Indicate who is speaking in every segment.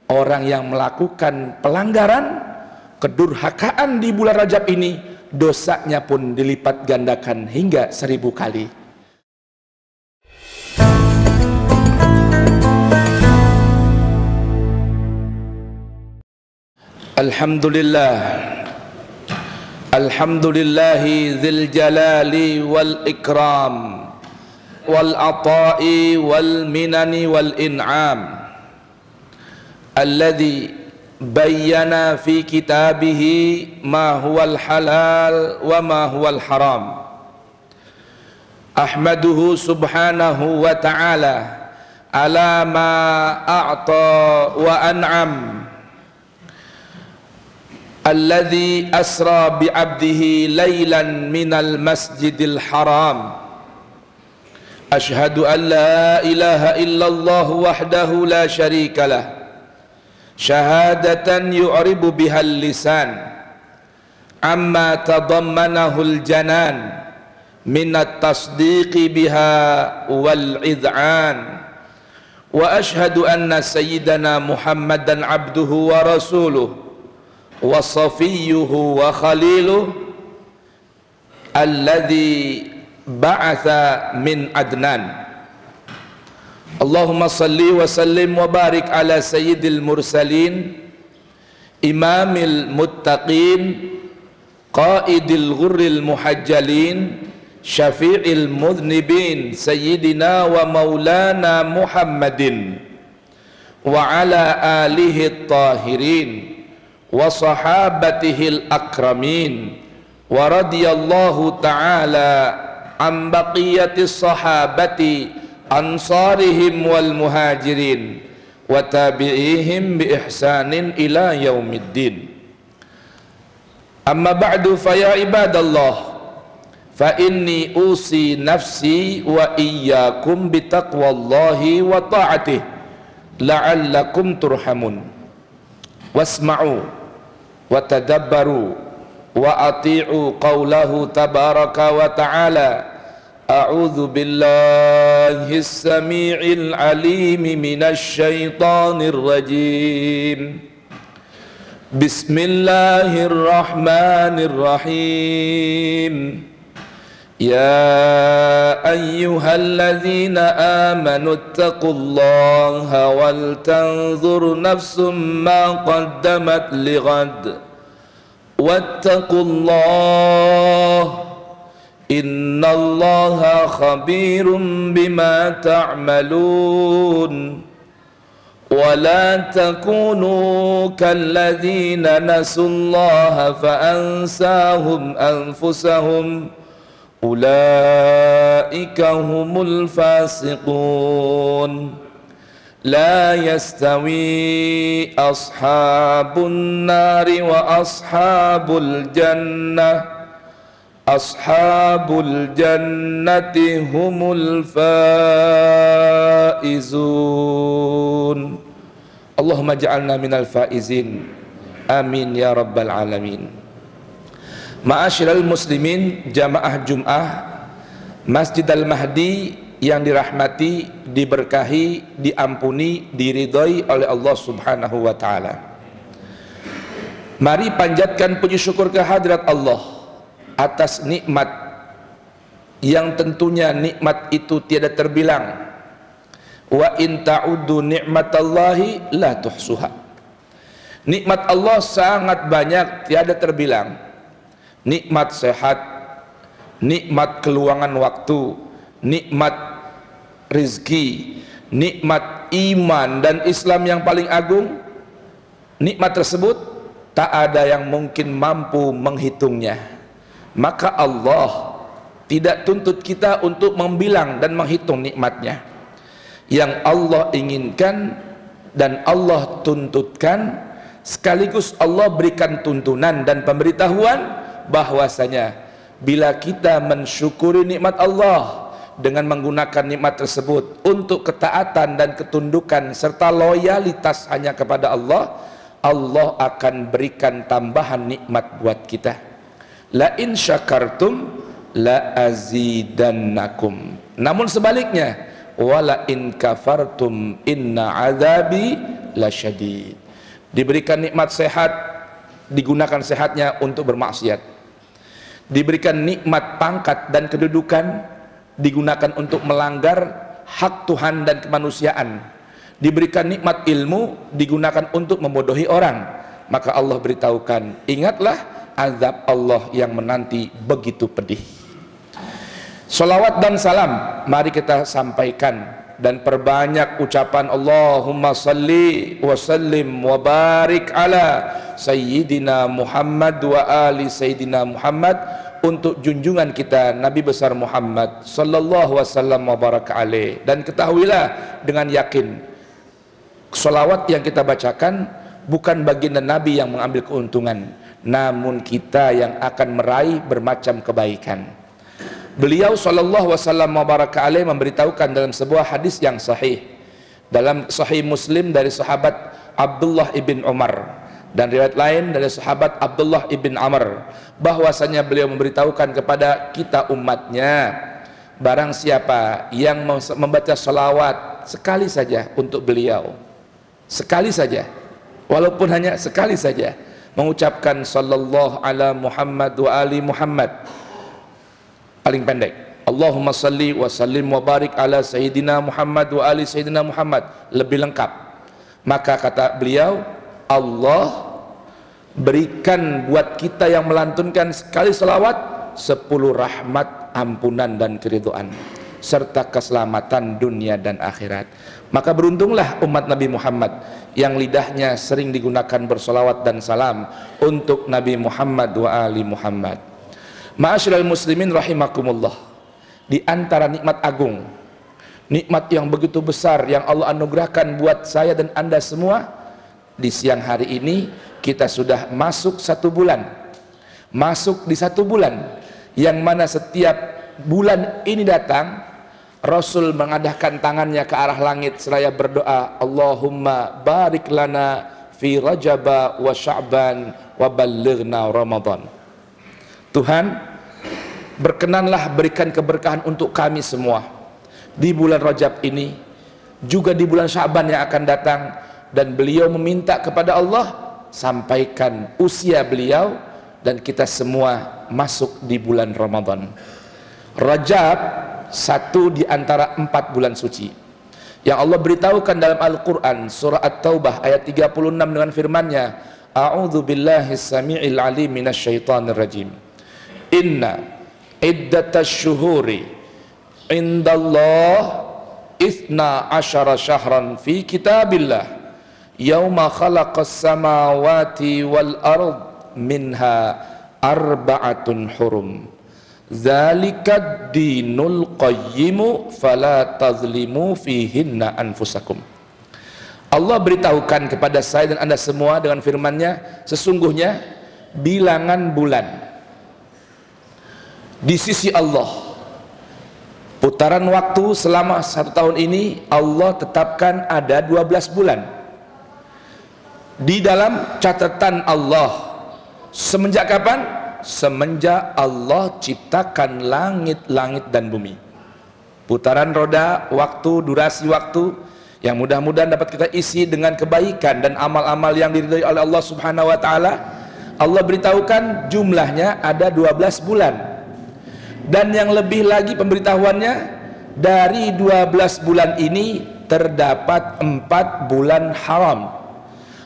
Speaker 1: orang yang melakukan pelanggaran, kedurhakaan di bulan Rajab ini, dosanya pun dilipat gandakan hingga 1000 kali. Alhamdulillah, alhamdulillahi dzil jalali wal ikram wal ata'i wal minani wal in'am alladzi bayyana fi kitabihi ma huwal halal wa ma huwal haram. Ahmaduhu subhanahu wa ta'ala ala ma a'ta wa an'am, alladzi asra bi 'abdihi lailan minal masjidil haram. Ashhadu an la ilaha illallah wahdahu la syarika lah, syahadatan yu'ribu bihal lisan amma tadammanahul janan minat tasdiqi biha wal id'an. Wa ashhadu anna sayyidana Muhammadan abduhu wa rasuluh wa safiyyuhu wa khaliluh alladzi ba'atha min adnan. Allahumma salli wa sallim wa barik ala sayyidil mursalin imamil muttaqin qaidil ghurril muhajjalin syafi'il mudhnibin sayyidina wa maulana Muhammadin wa ala alihi tahirin wa sahabatihil akramin wa radiyallahu ta'ala an baqiyatis sahabati ansarihim wal muhajirin wa tabi'ihim bi ihsanin ila yaumiddin. Amma ba'du, fa ya ibadallah, fa inni usi nafsi wa iyyakum bi taqwallahi wa ta'atih la'allakum turhamun. Wasma'u wa tadabbaru wa ati'u qawlahu tabaraka wa ta'ala. A'udzu billahis samii'il 'aliim minasy syaithaanir rajiim. Bismillahirrahmanirrahim. Ya ayyuhalladzina amanu ittaqullaha wal tanzur nafsum ma qaddamat lighad wattaqullaha innallaha khabirum bima ta'malun. Wa la takunu kalladzina nasullaha fa ansahum anfusahum ulaika humul fasiqun. La yastawi ashabun nari wa ashabul jannah, ashabul jannati humul faizun. Allahumma ja'alna minal faizin, amin ya rabbal alamin. Ma'asyiral muslimin, jamaah Jum'ah Masjid Al-Mahdi yang dirahmati, diberkahi, diampuni, diridhoi oleh Allah subhanahu wa ta'ala. Mari panjatkan puji syukur kehadirat Allah atas nikmat yang tentunya nikmat itu tiada terbilang. Wa in ta'uddu ni'matallahi la tuhsuha. Nikmat Allah sangat banyak, tiada terbilang. Nikmat sehat, nikmat keluangan waktu, nikmat rizki, nikmat iman dan Islam yang paling agung. Nikmat tersebut tak ada yang mungkin mampu menghitungnya. Maka Allah tidak tuntut kita untuk membilang dan menghitung nikmatnya. Yang Allah inginkan dan Allah tuntutkan, sekaligus Allah berikan tuntunan dan pemberitahuan bahwasanya bila kita mensyukuri nikmat Allah dengan menggunakan nikmat tersebut untuk ketaatan dan ketundukan serta loyalitas hanya kepada Allah, Allah akan berikan tambahan nikmat buat kita. La in syakartum la azidannakum. Namun sebaliknya, wala in kafartum inna azabi lasyadid. Diberikan nikmat sehat, digunakan sehatnya untuk bermaksiat. Diberikan nikmat pangkat dan kedudukan, digunakan untuk melanggar hak Tuhan dan kemanusiaan. Diberikan nikmat ilmu, digunakan untuk membodohi orang. Maka Allah beritahukan, ingatlah azab Allah yang menanti begitu pedih. Salawat dan salam mari kita sampaikan dan perbanyak ucapan Allahumma salli wa sallim wa barik ala Sayyidina Muhammad wa ali Sayyidina Muhammad, untuk junjungan kita Nabi besar Muhammad sallallahu wasallam wa baraka alaih. Dan ketahuilah dengan yakin, salawat yang kita bacakan bukan baginda Nabi yang mengambil keuntungan, namun kita yang akan meraih bermacam kebaikan. Beliau sallallahu wasallam wa baraka alaih memberitahukan dalam sebuah hadis yang sahih, dalam sahih Muslim dari sahabat Abdullah ibn Umar dan riwayat lain dari sahabat Abdullah ibn Amr, bahwasanya beliau memberitahukan kepada kita umatnya, barang siapa yang membaca salawat sekali saja untuk beliau, sekali saja, walaupun hanya sekali saja, mengucapkan sallallahu ala Muhammad wa ali Muhammad, paling pendek, Allahumma salli wa sallim wa barik ala Sayyidina Muhammad wa ali Sayyidina Muhammad, lebih lengkap. Maka kata beliau, Allah berikan buat kita yang melantunkan sekali salawat 10 rahmat, ampunan dan keridhaan serta keselamatan dunia dan akhirat. Maka beruntunglah umat Nabi Muhammad yang lidahnya sering digunakan bersolawat dan salam untuk Nabi Muhammad wa ali Muhammad. Ma'asyiral muslimin rahimakumullah, di antara nikmat agung, nikmat yang begitu besar yang Allah anugerahkan buat saya dan anda semua, di siang hari ini kita sudah masuk 1 bulan, masuk di 1 bulan yang mana setiap bulan ini datang, Rasul mengadahkan tangannya ke arah langit seraya berdoa, Allahumma barik lana fi Rajab wa Sya'ban wa ballighna Ramadan. Tuhan, berkenanlah berikan keberkahan untuk kami semua di bulan Rajab ini, juga di bulan Sya'ban yang akan datang. Dan beliau meminta kepada Allah, sampaikan usia beliau dan kita semua masuk di bulan Ramadan. Rajab, 1 di antara 4 bulan suci yang Allah beritahukan dalam Al-Quran, surah At-Taubah ayat 36 dengan firman-Nya, A'udzu billahi samii'il 'aliim minasyaitonir rajim. Inna iddatash syuhuri indallah 12 syahran fi kitabillah yauma khalaqas samawati wal ard minha arba'atun hurum dzalika dinul qayyimu fala tazlimu fihinna anfusakum. Allah beritahukan kepada saya dan anda semua dengan firman-Nya, sesungguhnya bilangan bulan di sisi Allah, putaran waktu selama 1 tahun ini Allah tetapkan ada 12 bulan di dalam catatan Allah. Semenjak kapan? Semenjak Allah ciptakan langit-langit dan bumi. Putaran roda waktu, durasi waktu yang mudah-mudahan dapat kita isi dengan kebaikan dan amal-amal yang diridhai oleh Allah Subhanahu wa taala. Allah beritahukan jumlahnya ada 12 bulan. Dan yang lebih lagi pemberitahuannya, dari 12 bulan ini terdapat 4 bulan haram,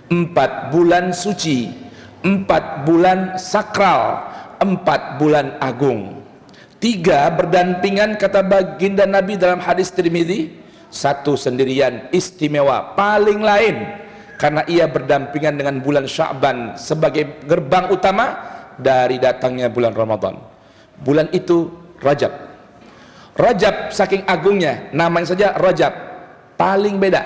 Speaker 1: 4 bulan suci, 4 bulan sakral, 4 bulan agung. 3 berdampingan kata baginda Nabi dalam hadis Tirmidzi, 1 sendirian istimewa paling lain karena ia berdampingan dengan bulan Sya'ban sebagai gerbang utama dari datangnya bulan Ramadan. Bulan itu Rajab. Rajab saking agungnya, namanya saja Rajab, paling beda,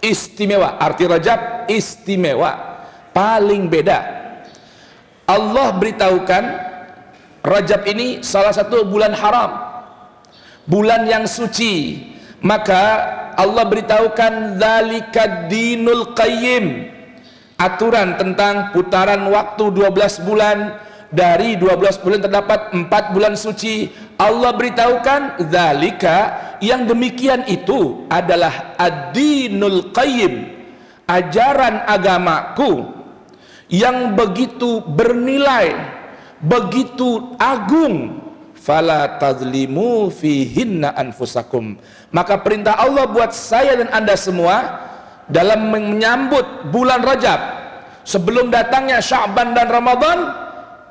Speaker 1: istimewa. Arti Rajab istimewa, paling beda. Allah beritahukan Rajab ini salah satu bulan haram, bulan yang suci. Maka Allah beritahukan dzalika dinul qayyim, aturan tentang putaran waktu 12 bulan. Dari 12 bulan terdapat 4 bulan suci. Allah beritahukan dzalika, yang demikian itu adalah ad-dinul qayyim, ajaran agamaku yang begitu bernilai, begitu agung, fala tazlimu fihinna anfusakum. Maka perintah Allah buat saya dan Anda semua dalam menyambut bulan Rajab sebelum datangnya Sya'ban dan Ramadan,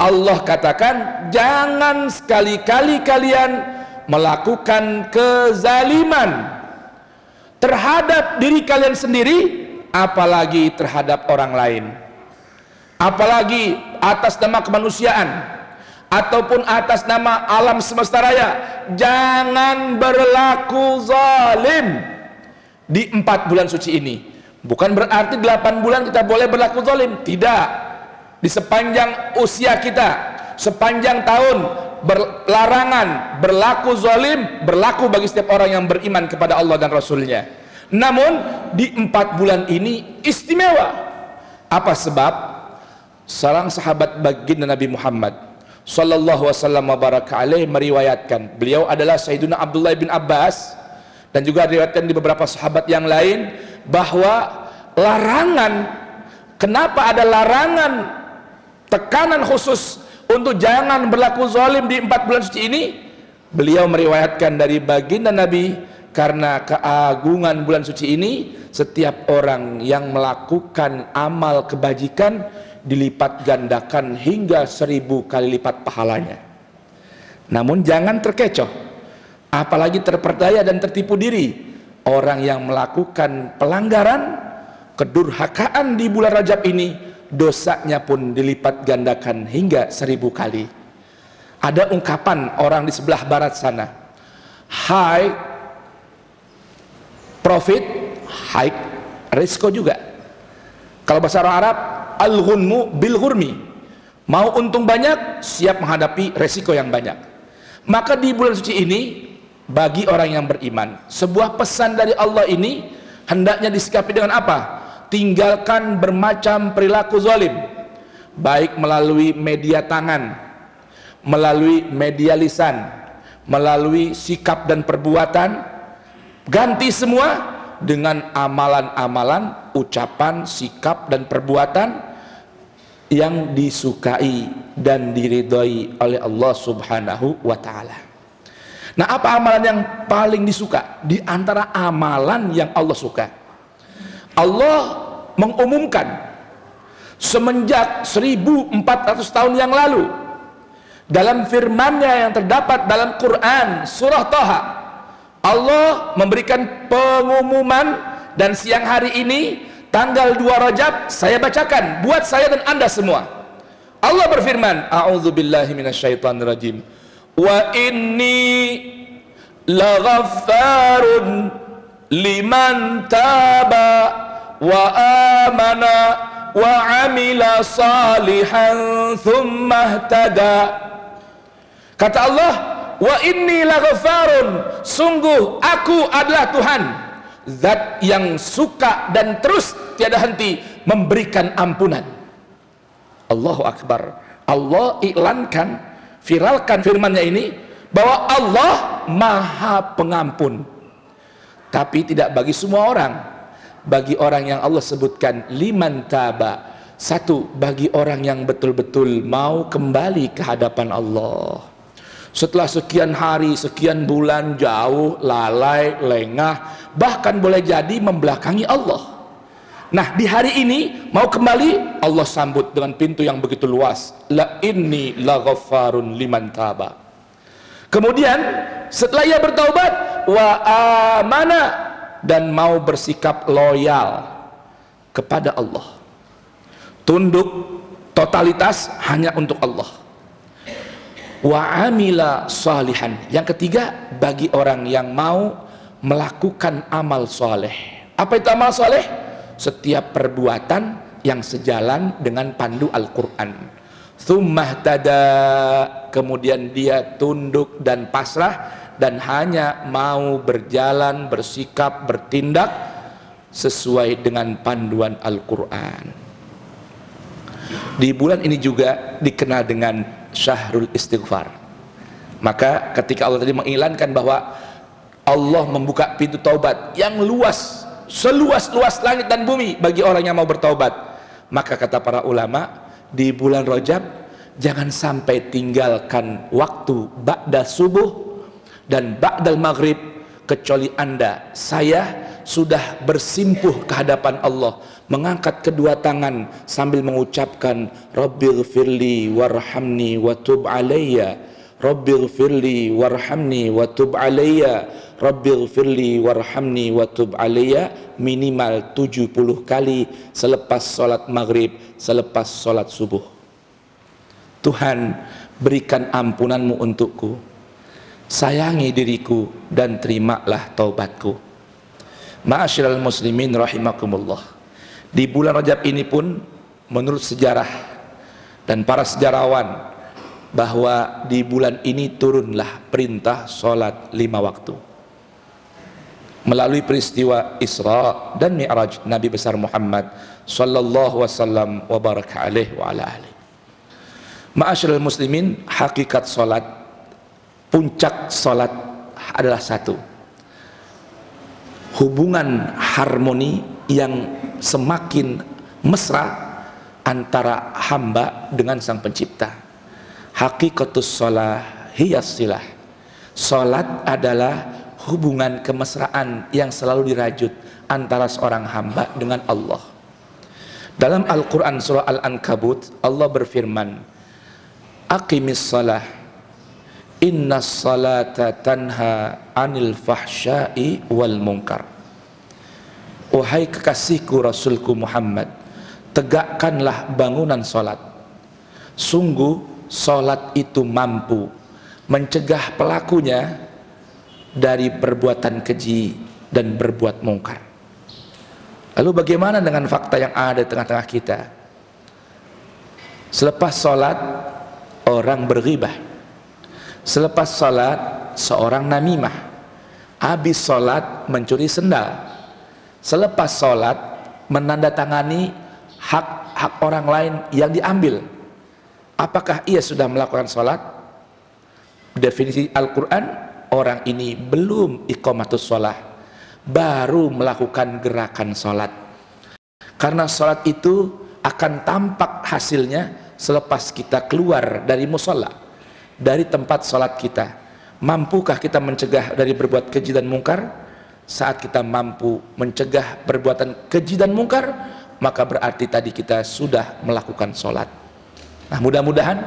Speaker 1: Allah katakan jangan sekali-kali kalian melakukan kezaliman terhadap diri kalian sendiri, apalagi terhadap orang lain, apalagi atas nama kemanusiaan ataupun atas nama alam semesta raya. Jangan berlaku zalim di 4 bulan suci ini. Bukan berarti 8 bulan kita boleh berlaku zalim, tidak. Di sepanjang usia kita, sepanjang tahun, larangan berlaku zalim berlaku bagi setiap orang yang beriman kepada Allah dan Rasulnya. Namun di 4 bulan ini istimewa. Apa sebab? Seorang sahabat baginda Nabi Muhammad sallallahu wasallam wa baraka alaih meriwayatkan, beliau adalah Sayyiduna Abdullah bin Abbas, dan juga diriwayatkan di beberapa sahabat yang lain, bahwa larangan, kenapa ada larangan, tekanan khusus untuk jangan berlaku zalim di 4 bulan suci ini, beliau meriwayatkan dari baginda Nabi, karena keagungan bulan suci ini setiap orang yang melakukan amal kebajikan dilipat gandakan hingga 1000 kali lipat pahalanya. Namun jangan terkecoh, apalagi terperdaya dan tertipu diri. Orang yang melakukan pelanggaran, kedurhakaan di bulan Rajab ini, dosanya pun dilipat gandakan hingga 1000 kali. Ada ungkapan orang di sebelah barat sana, high profit, high risiko juga. Kalau bahasa orang Arab, al-ghunmu bil ghurmi, mau untung banyak, siap menghadapi resiko yang banyak. Maka di bulan suci ini, bagi orang yang beriman, sebuah pesan dari Allah ini hendaknya disikapi dengan apa? Tinggalkan bermacam perilaku zalim, baik melalui media tangan, melalui media lisan, melalui sikap dan perbuatan. Ganti semua dengan amalan-amalan, ucapan, sikap dan perbuatan yang disukai dan diridhoi oleh Allah Subhanahu wa ta'ala. Nah, apa amalan yang paling disuka di antara amalan yang Allah suka? Allah mengumumkan semenjak 1400 tahun yang lalu dalam firman-Nya yang terdapat dalam Quran surah Thaha. Allah memberikan pengumuman, dan siang hari ini tanggal 2 Rajab saya bacakan buat saya dan Anda semua. Allah berfirman, a'udzubillahi minasyaitonirrajim, wa inni laghaffarun liman taba wa amana wa amila salihan thumma ihtada. Kata Allah, wa inni laghaffarun, sungguh aku adalah Tuhan, zat yang suka dan terus tiada henti memberikan ampunan. Allahu Akbar. Allah iklankan, viralkan firman-Nya ini, bahwa Allah Maha Pengampun. Tapi tidak bagi semua orang. Bagi orang yang Allah sebutkan liman taba, satu, bagi orang yang betul-betul mau kembali ke hadapan Allah setelah sekian hari, sekian bulan jauh, lalai, lengah, bahkan boleh jadi membelakangi Allah. Nah, di hari ini mau kembali, Allah sambut dengan pintu yang begitu luas, la inni laghaffarun liman taba. Kemudian setelah ia bertaubat, wa amana, dan mau bersikap loyal kepada Allah, tunduk totalitas hanya untuk Allah. Wa amila salihan, yang ketiga, bagi orang yang mau melakukan amal soleh. Apa itu amal soleh? Setiap perbuatan yang sejalan dengan pandu Al-Quran. Tsumma ihtada, kemudian dia tunduk dan pasrah dan hanya mau berjalan, bersikap, bertindak sesuai dengan panduan Al-Quran. Di bulan ini juga dikenal dengan Syahrul Istighfar. Maka ketika Allah tadi mengiklankan bahwa Allah membuka pintu taubat yang luas seluas-luas langit dan bumi bagi orang yang mau bertaubat. Maka kata para ulama, di bulan Rajab jangan sampai tinggalkan waktu ba'da subuh dan ba'dal maghrib, kecuali Anda, saya sudah bersimpuh ke hadapan Allah, mengangkat kedua tangan sambil mengucapkan Rabbighfirli warhamni wa tub alayya, Rabbighfirli warhamni wa tub alayya, Rabbighfirli warhamni wa tub alayya, minimal 70 kali selepas sholat maghrib, selepas sholat subuh. Tuhan, berikan ampunanmu untukku, sayangi diriku dan terimalah taubatku. Ma'asyiral muslimin rahimakumullah, di bulan Rajab ini pun menurut sejarah dan para sejarawan, bahwa di bulan ini turunlah perintah sholat 5 waktu melalui peristiwa Isra dan Mi'raj Nabi besar Muhammad sallallahu wasallam wa baraka alaihi wa ala alihi. Ma'asyiral muslimin, hakikat sholat, puncak sholat adalah satu, hubungan harmoni yang semakin mesra antara hamba dengan sang pencipta. Hakikatus sholah hiyas silah, sholat adalah hubungan kemesraan yang selalu dirajut antara seorang hamba dengan Allah. Dalam Al-Quran surah Al-Ankabut, Allah berfirman, aqimis salah innas salata tanha anil fahsyai wal munkar. Wahai kekasihku Rasulku Muhammad, tegakkanlah bangunan salat. Sungguh salat itu mampu mencegah pelakunya dari perbuatan keji dan berbuat mungkar. Lalu bagaimana dengan fakta yang ada di tengah-tengah kita? Selepas salat orang berghibah, selepas salat seorang namimah, habis salat mencuri sendal, selepas salat menandatangani hak orang lain yang diambil. Apakah ia sudah melakukan salat? Definisi Al-Quran, orang ini belum iqamatus shalah, baru melakukan gerakan salat. Karena salat itu akan tampak hasilnya selepas kita keluar dari musalla, dari tempat salat kita. Mampukah kita mencegah dari berbuat keji dan mungkar? Saat kita mampu mencegah perbuatan keji dan mungkar, maka berarti tadi kita sudah melakukan salat. Nah, mudah-mudahan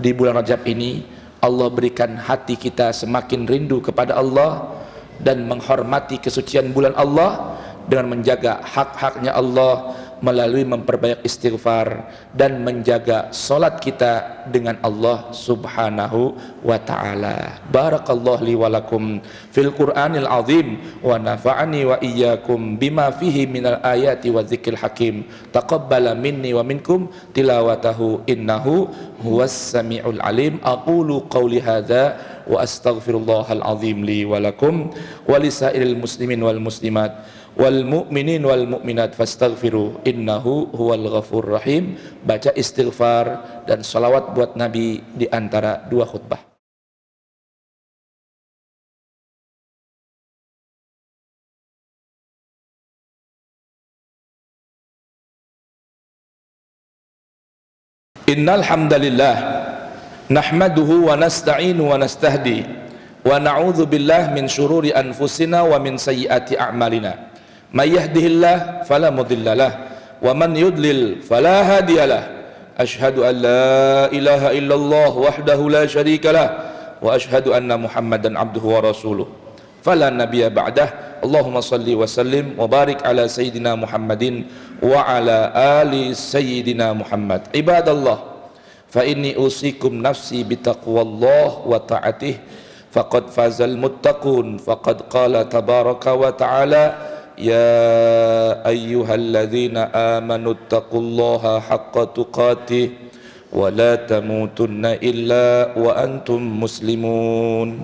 Speaker 1: di bulan Rajab ini Allah berikan hati kita semakin rindu kepada Allah dan menghormati kesucian bulan Allah dengan menjaga hak-haknya Allah melalui memperbanyak istighfar dan menjaga salat kita dengan Allah subhanahu wa ta'ala. Barakallahu li walakum fil Qur'anil azim wa nafa'ani wa iyyakum bima fihi minal ayati wa dzikril hakim. Taqabbala minni wa minkum tilawatahu innahu huwas sami'ul alim. Aqulu qawli hadza wa astaghfirullahal azim li walakum wa lisairil muslimin wal muslimat wal mu'minin wal mu'minat fastaghfiru innahu huwal ghafur rahim. Baca istighfar dan salawat buat Nabi di antara dua khutbah. Innal hamdalillah nahmaduhu wa nasta'inu wa nastahdi wa na'udzu billahi min syururi anfusina wa min sayyiati a'malina. May yahdihillah fala mudilla lah wa man yudlil fala hadiyalah. Asyhadu an la ilaha illallah wahdahu la syarika lah wa asyhadu anna Muhammadan abduhu wa rasuluh. Fala nabiyya ba'dah. Allahumma salli wa sallim wa barik ala sayyidina Muhammadin wa ala ali sayyidina Muhammad. Ibadallah, fa inni usikum nafsi bitaqwallah wa ta'atih faqad fazal muttaqun. Faqad qala tabaraka wa ta'ala ya ayyuhalladzina amanu taqullaha haqqa tuqatih wa la tamutunna illa wa antum muslimun.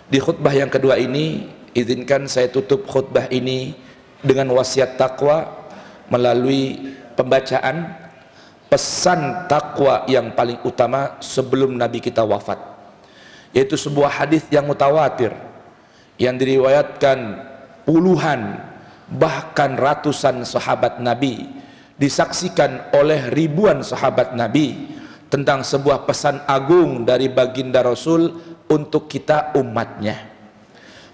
Speaker 1: Di khutbah yang kedua ini, izinkan saya tutup khutbah ini dengan wasiat takwa melalui pembacaan pesan takwa yang paling utama sebelum Nabi kita wafat, yaitu sebuah hadis yang mutawatir yang diriwayatkan puluhan bahkan ratusan sahabat Nabi, disaksikan oleh ribuan sahabat Nabi tentang sebuah pesan agung dari baginda Rasul untuk kita umatnya.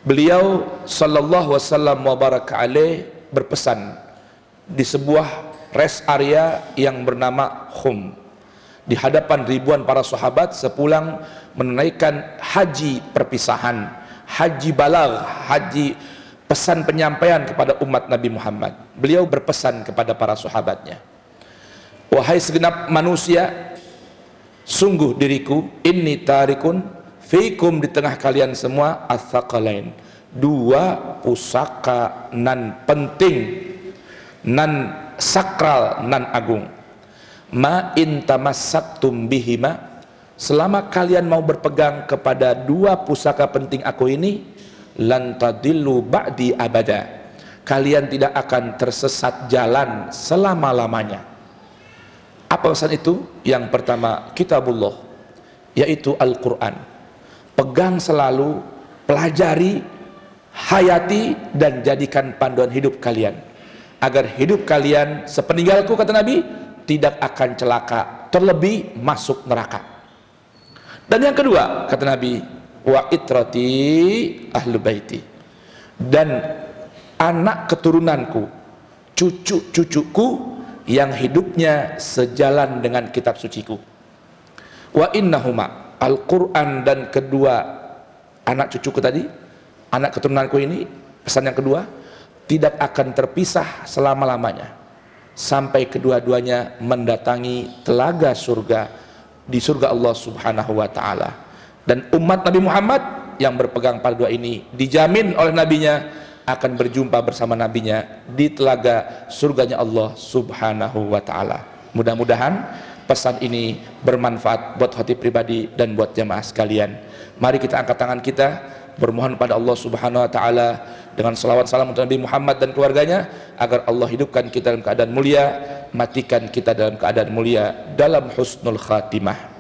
Speaker 1: Beliau sallallahu wasallam wa baraka alaih berpesan di sebuah rest area yang bernama Khum, di hadapan ribuan para sahabat sepulang menunaikan haji perpisahan, haji balagh, haji pesan penyampaian kepada umat Nabi Muhammad. Beliau berpesan kepada para sahabatnya, wahai segenap manusia, sungguh diriku inni tarikun fikum, di tengah kalian semua, ats-tsaqalain, dua pusaka nan penting, nan sakral, nan agung. Ma in tamassaktum bihima, selama kalian mau berpegang kepada dua pusaka penting aku ini, lan tadillu ba'di abada, kalian tidak akan tersesat jalan selama-lamanya. Apa pesan itu? Yang pertama, kitabullah, yaitu Al-Quran. Pegang selalu, pelajari, hayati, dan jadikan panduan hidup kalian, agar hidup kalian sepeninggalku, kata Nabi, tidak akan celaka, terlebih masuk neraka. Dan yang kedua, kata Nabi, wa itrati ahlu baiti, dan anak keturunanku, cucu-cucuku yang hidupnya sejalan dengan kitab suciku. Wa innahuma, Al-Quran dan kedua anak cucuku tadi, anak keturunanku ini, pesan yang kedua, tidak akan terpisah selama-lamanya sampai kedua-duanya mendatangi telaga surga, di surga Allah subhanahu wa ta'ala. Dan umat Nabi Muhammad yang berpegang pada dua ini dijamin oleh nabinya akan berjumpa bersama nabinya di telaga surganya Allah subhanahu wa ta'ala. Mudah-mudahan pesan ini bermanfaat buat hati pribadi dan buat jamaah sekalian. Mari kita angkat tangan kita, bermohon pada Allah subhanahu wa ta'ala dengan salawat salam untuk Nabi Muhammad dan keluarganya, agar Allah hidupkan kita dalam keadaan mulia, matikan kita dalam keadaan mulia, dalam husnul khatimah.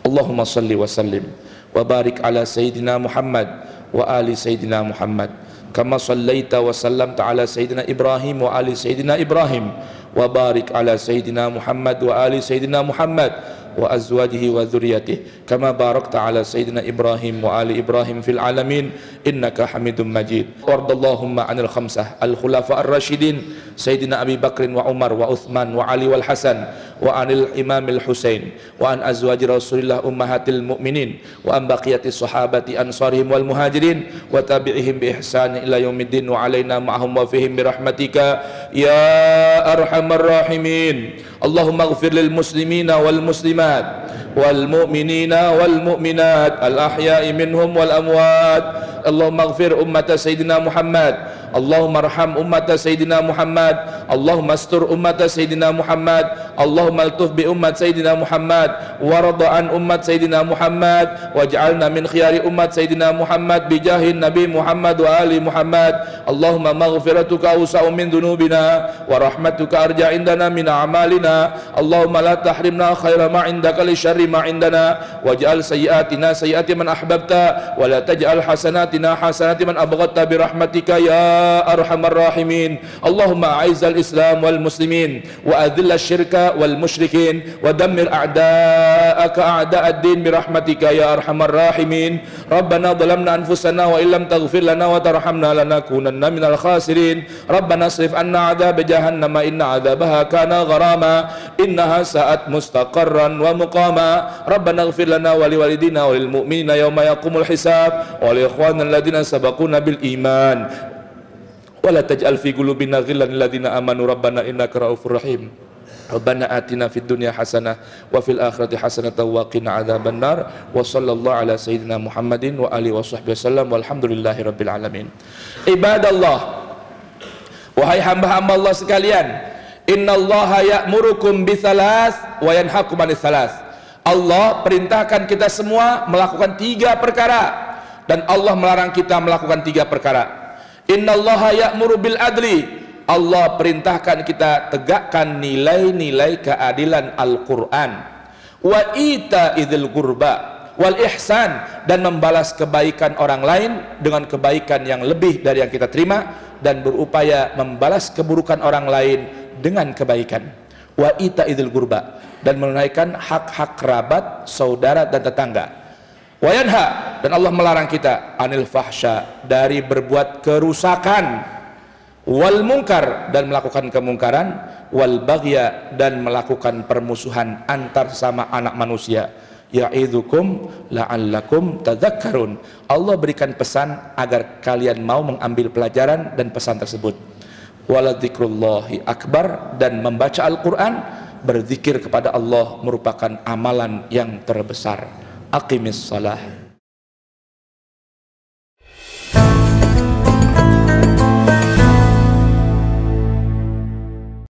Speaker 1: Allahumma salli wa sallim wa barik ala Sayyidina Muhammad wa ali Sayyidina Muhammad, kama sallaita wa sallamta ala Sayyidina Ibrahim wa ali Sayyidina Ibrahim, wa barik ala Sayyidina Muhammad wa ali Sayyidina Muhammad wa azwajihi wa dzurriyyatihi kama barakta ala Sayyidina Ibrahim wa ali Ibrahim fil alamin innaka Hamidum Majid. Wardallahumma 'anil khamsah al-khulafa ar-rasyidin Sayyidina Abi Bakrin wa Umar wa Uthman wa Ali wal Hasan, wa 'anil Imam al-Husain, wa an azwaji Rasulillah ummahatil mu'minin, wa an baqiyatis sahabati ansarihim wal muhajirin wa tabi'ihim bi ihsan ila yaumiddin, wa 'alaina ma'ahum wa fihim bi rahmatika ya arhamar rahimin. Allahumma ighfir lil muslimina wal muslimat wal mu'minina wal mu'minat al ahya'i minhum wal amwat. Allahumma ighfir ummata Sayyidina Muhammad, Allahumma arham ummata Sayyidina Muhammad, Allahumma astur ummata Sayyidina Muhammad, Allahumma altuf bi ummat Sayyidina Muhammad, warada an ummat Sayyidina Muhammad, waj'alna min khiyari ummat Sayyidina Muhammad bijahin Nabi Muhammad wa ali Muhammad. Allahumma maghfiratuka awsa'u min dhunubina wa rahmatuka arja indana min a'malina. Allahumma la tahrimna khaira ma indaka li syarri ma indana, waj'al sayyiatina sayyiati man ahbabta wa la taj'al hasanatina hasanati man abghadta bi rahmatika ya arhamar rahimin. Allahumma a'izzal Islam wal muslimin wa adhil syirka wal musyrikin wa dammir a'da'aka a'da'ad din bi rahmatika ya arhamar rahimin. Rabbana dhalamna anfusana wa illam taghfir lana wa tarhamna lanakunanna minal khasirin. Rabbana asrif anna 'adzab jahannam inna 'adzabaha kana gharama innaha sa'at mustaqarran wa muqama. Rabbana ighfir lana wa liwalidina wa lil mu'minina yawma yaqumul hisab wa li ikhwanina alladziina sabaquna bil iman wa la taj'al fi qulubina ghillan lil ladziina amanu rabbana innaka ra'ufur rahim. Rabbana atina fid dunya hasanah wa fil akhirati hasanatan wa qina adzabannar. Wa sallallahu ala sayyidina Muhammadin wa alihi wa sahbihi wasallam walhamdulillahi rabbil alamin. Ibadallah, wahai hamba-hamba Allah sekalian, innallaha ya'murukum bitsalas wa yanhaakum 'anits salas. Allah perintahkan kita semua melakukan 3 perkara, dan Allah melarang kita melakukan 3 perkara. Innallaha ya'muru bil adli, Allah perintahkan kita tegakkan nilai-nilai keadilan Al-Quran. Wa ita idil qurba, wal ihsan, dan membalas kebaikan orang lain dengan kebaikan yang lebih dari yang kita terima, dan berupaya membalas keburukan orang lain dengan kebaikan. Wa ita'idzil qurba, dan menunaikan hak-hak kerabat, saudara dan tetangga. Wa yanha, dan Allah melarang kita anil fahsya, dari berbuat kerusakan, wal munkar, dan melakukan kemungkaran, wal baghya, dan melakukan permusuhan antar sama anak manusia. Ya'idzukum la'allakum tadzakkarun. Allah berikan pesan agar kalian mau mengambil pelajaran dan pesan tersebut. Waladzikrullahi akbar, dan membaca Al-Quran, berzikir kepada Allah merupakan amalan yang terbesar. Aqimis salah.